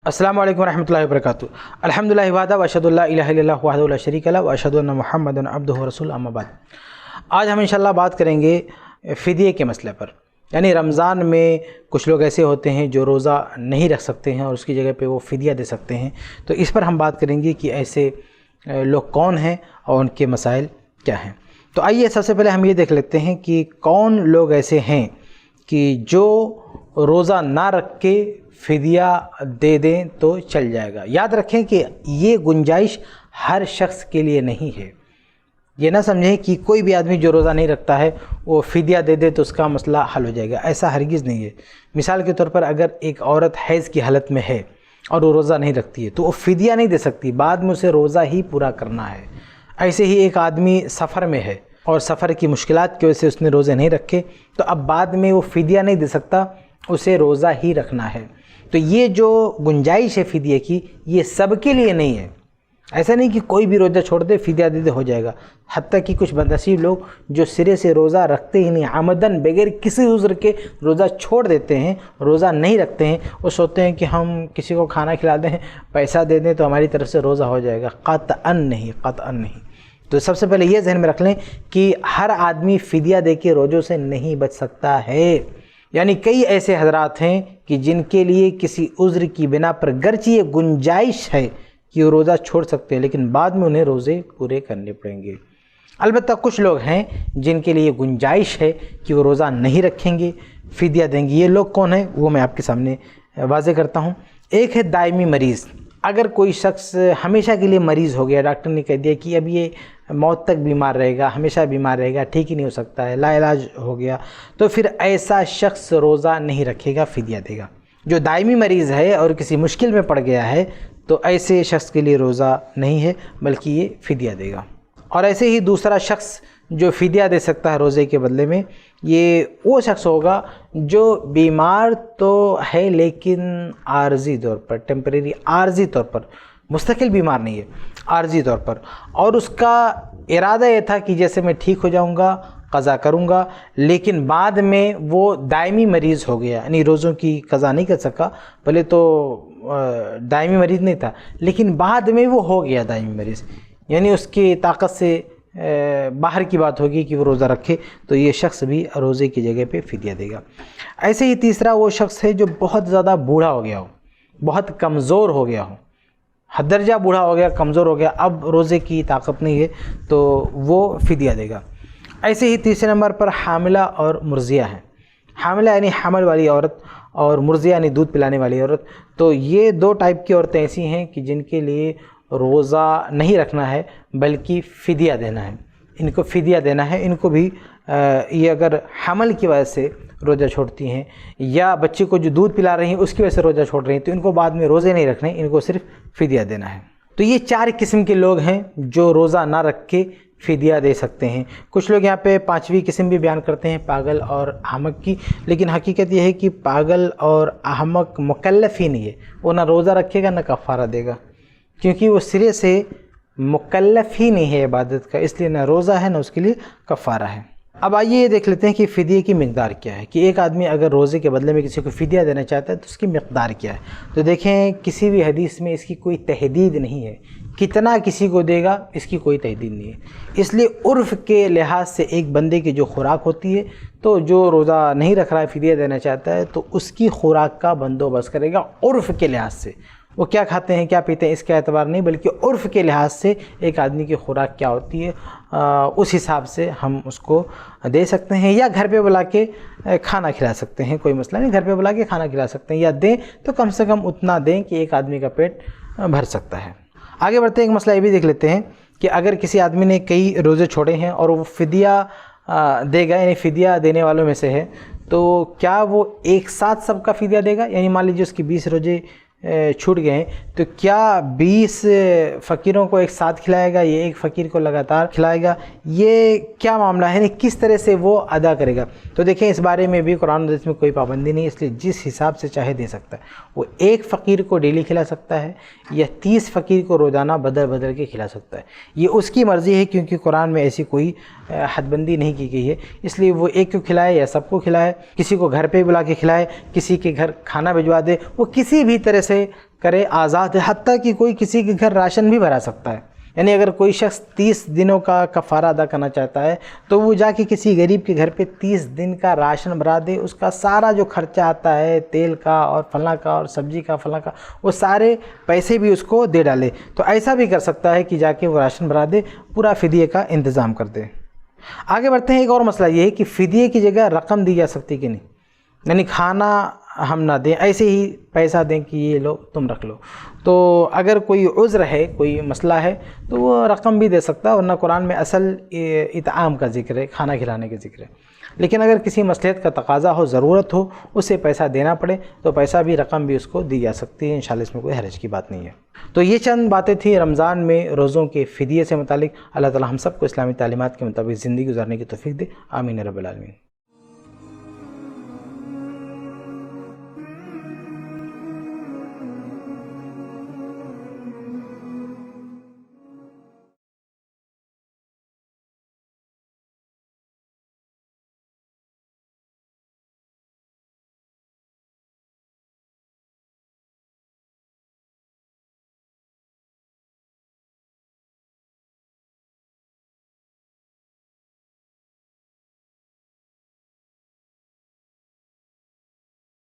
अस्सलामु अलैकुम रहमतुल्लाहि व बरकातुहू। अल्हम्दुलिल्लाहि वहदा व अशहदु अल्ला इलाहा इल्लल्लाह वहदहु ला शरीका लहु व अशहदु अन्ना मुहम्मदन अब्दुहु व रसूलुहु अम्मा बाद। आज हम इंशाअल्लाह बात करेंगे फ़िदिये के मसले पर। यानी रमज़ान में कुछ लोग ऐसे होते हैं जो रोज़ा नहीं रख सकते हैं और उसकी जगह पे वो फ़िदिया दे सकते हैं। तो इस पर हम बात करेंगे कि ऐसे लोग कौन हैं और उनके मसाइल क्या हैं। तो आइए सबसे पहले हम ये देख लेते हैं कि कौन लोग ऐसे हैं कि जो रोज़ा ना रख के फ़िदिया दे दें तो चल जाएगा। याद रखें कि ये गुंजाइश हर शख्स के लिए नहीं है। ये ना समझें कि कोई भी आदमी जो रोज़ा नहीं रखता है वो फ़िदिया दे दे तो उसका मसला हल हो जाएगा, ऐसा हरगिज़ नहीं है। मिसाल के तौर पर अगर एक औरत हैज़ की हालत में है और वो रोज़ा नहीं रखती है तो वो फ़िदिया नहीं दे सकती, बाद में उसे रोज़ा ही पूरा करना है। ऐसे ही एक आदमी सफ़र में है और सफ़र की मुश्किलात की वजह से उसने रोज़े नहीं रखे तो अब बाद में वो फ़िदिया नहीं दे सकता, उसे रोज़ा ही रखना है। तो ये जो गुंजाइश है फ़िदिये की, ये सबके लिए नहीं है। ऐसा नहीं कि कोई भी रोज़ा छोड़ दे फ़िदिया दे दे हो जाएगा। हत्ता कि कुछ बदनसीब लोग जो सिरे से रोज़ा रखते ही नहीं, आमदन बगैर किसी उज़्र के रोज़ा छोड़ देते हैं, रोज़ा नहीं रखते हैं। वो सोचते हैं कि हम किसी को खाना खिला दें, पैसा दे दें तो हमारी तरफ से रोज़ा हो जाएगा। क़त्अन नहीं, क़त्अन नहीं। तो सबसे पहले ये ज़हन में रख लें कि हर आदमी फ़िदिया दे के रोज़ों से नहीं बच सकता है। यानी कई ऐसे हज़रात हैं कि जिनके लिए किसी उज़्र की बिना पर गर्चे ये गुंजाइश है कि वो रोज़ा छोड़ सकते हैं, लेकिन बाद में उन्हें रोज़े पूरे करने पड़ेंगे। अलबत्ता कुछ लोग हैं जिनके लिए गुंजाइश है कि वो रोज़ा नहीं रखेंगे, फ़िदिया देंगे। ये लोग कौन हैं वो मैं आपके सामने वाज़े करता हूँ। एक है दायमी मरीज़। अगर कोई शख्स हमेशा के लिए मरीज़ हो गया, डॉक्टर ने कह दिया कि अब ये मौत तक बीमार रहेगा, हमेशा बीमार रहेगा, ठीक ही नहीं हो सकता है, लाइलाज हो गया, तो फिर ऐसा शख्स रोज़ा नहीं रखेगा, फ़िदिया देगा। जो दायमी मरीज़ है और किसी मुश्किल में पड़ गया है तो ऐसे शख्स के लिए रोज़ा नहीं है बल्कि ये फ़िदिया देगा। और ऐसे ही दूसरा शख्स जो फ़िदिया दे सकता है रोज़े के बदले में, ये वो शख्स होगा जो बीमार तो है लेकिन आर्जी तौर पर, टेम्परेरी आर्जी तौर पर, मुस्तकिल बीमार नहीं है, आर्जी तौर पर, और उसका इरादा ये था कि जैसे मैं ठीक हो जाऊंगा क़ज़ा करूंगा, लेकिन बाद में वो दायमी मरीज़ हो गया, यानी रोज़ों की क़ज़ा नहीं कर सका। पहले तो दायमी मरीज़ नहीं था लेकिन बाद में वो हो गया दायमी मरीज़, यानी उसकी ताकत से बाहर की बात होगी कि वो रोज़ा रखे, तो ये शख्स भी रोज़े की जगह पे फ़िदिया देगा। ऐसे ही तीसरा वो शख्स है जो बहुत ज़्यादा बूढ़ा हो गया हो, बहुत कमज़ोर हो गया हो, हद दर्जा बूढ़ा हो गया, कमज़ोर हो गया, अब रोज़े की ताकत नहीं है तो वो फ़िदिया देगा। ऐसे ही तीसरे नंबर पर हामिला और मुर्ज़िया हैं। हामिला यानी हमल वाली औरत और मुर्ज़िया यानी दूध पिलाने वाली औरत। तो ये दो टाइप की औरतें ऐसी हैं कि जिनके लिए रोज़ा नहीं रखना है बल्कि फ़िदिया देना है। इनको फ़िदिया देना है। इनको भी ये अगर हमल की वजह से रोज़ा छोड़ती हैं या बच्चे को जो दूध पिला रही हैं उसकी वजह से रोज़ा छोड़ रही हैं तो इनको बाद में रोज़े नहीं रखने, इनको सिर्फ फ़िदिया देना है। तो ये चार किस्म के लोग हैं जो रोज़ा ना रख के फ़िदिया दे सकते हैं। कुछ लोग यहाँ पे पांचवी किस्म भी बयान करते हैं, पागल और अहमक की, लेकिन हकीकत यह है कि पागल और अहमक मुकल्लफ़ ही नहीं है। वो ना रोज़ा रखेगा ना कफ़ारा देगा, क्योंकि वो सिरे से मुकल्लफ़ ही नहीं है इबादत का, इसलिए ना रोज़ा है ना उसके लिए कफ़ारा है। अब आइए ये देख लेते हैं कि फ़िदिये की मिक़दार क्या है, कि एक आदमी अगर रोज़े के बदले में किसी को फ़िदिया देना चाहता है तो उसकी मिक़दार क्या है। तो देखें किसी भी हदीस में इसकी कोई तहदीद नहीं है, कितना किसी को देगा इसकी कोई तहदीद नहीं है। इसलिए उर्फ़ के लिहाज से एक बंदे की जो खुराक होती है, तो जो रोज़ा नहीं रख रहा है फ़िदिया देना चाहता है तो उसकी खुराक का बंदोबस्त करेगा उर्फ़ के लिहाज से। वो क्या खाते हैं क्या पीते हैं इसका एतबार नहीं, बल्कि उर्फ़ के लिहाज से एक आदमी की खुराक क्या होती है उस हिसाब से हम उसको दे सकते हैं, या घर पे बुला के खाना खिला सकते हैं, कोई मसला नहीं, घर पे बुला के खाना खिला सकते हैं, या दें तो कम से कम उतना दें कि एक आदमी का पेट भर सकता है। आगे बढ़ते हैं, एक मसला ये भी देख लेते हैं कि अगर किसी आदमी ने कई रोज़े छोड़े हैं और वो फ़िदिया देगा, यानी फ़िदिया देने वालों में से है, तो क्या वो एक साथ सबका फ़िदिया देगा? यानी मान लीजिए उसकी 20 रोज़े छूट गए हैं तो क्या 20 फ़कीरों को एक साथ खिलाएगा, ये एक फ़कीर को लगातार खिलाएगा, ये क्या मामला है, किस तरह से वो अदा करेगा? तो देखें इस बारे में भी कुरान हदीस में कोई पाबंदी नहीं, इसलिए जिस हिसाब से चाहे दे सकता है। वो एक फ़कीर को डेली खिला सकता है या 30 फ़कीर को रोज़ाना बदल बदल के खिला सकता है, ये उसकी मर्ज़ी है, क्योंकि कुरान में ऐसी कोई हदबंदी नहीं की गई है। इसलिए वो एक को खिलाए या सबको खिलाए, किसी को घर पे बुला के खिलाए, किसी के घर खाना भिजवा दे, वो किसी भी तरह से کرے آزاد ہے، حتیٰ کہ کوئی کسی کے گھر راشن بھی بھرا سکتا ہے. یعنی اگر کوئی شخص 30 دنوں کا کفارہ ادا کرنا چاہتا ہے تو وہ جا کے کسی غریب کے گھر پہ 30 دن کا راشن بھرا دے، اس کا سارا جو خرچہ آتا ہے تیل کا اور فلاں کا اور سبزی کا فلاں کا، وہ سارے پیسے بھی اس کو دے ڈالے. تو ایسا بھی کر سکتا ہے کہ جا کے وہ راشن بھرا دے، پورا فدیے کا انتظام کر دے. آگے بڑھتے ہیں. ایک اور مسئلہ یہ ہے کہ فدیے کی جگہ رقم دی جا سکتی کہ نہیں، یعنی کھانا ہم نہ دیں، ایسے ہی پیسہ دیں کہ یہ لو تم رکھ لو. تو اگر کوئی عذر ہے، کوئی مسئلہ ہے، تو وہ رقم بھی دے سکتا ہے، ورنہ قرآن میں اصل اطعام کا ذکر ہے، کھانا کھلانے کا ذکر ہے. لیکن اگر کسی مصلحت کا تقاضا ہو، ضرورت ہو، اسے پیسہ دینا پڑے تو پیسہ بھی، رقم بھی اس کو دی جا سکتی ہے. انشاءاللہ اس میں کوئی حرج کی بات نہیں ہے. تو یہ چند باتیں تھیں رمضان میں روزوں کے فدیے سے متعلق. اللہ تعالی ہم سب کو اسلامی تعلیمات کے مطابق زندگی گزارنے کی توفیق دے. آمین رب العالمین.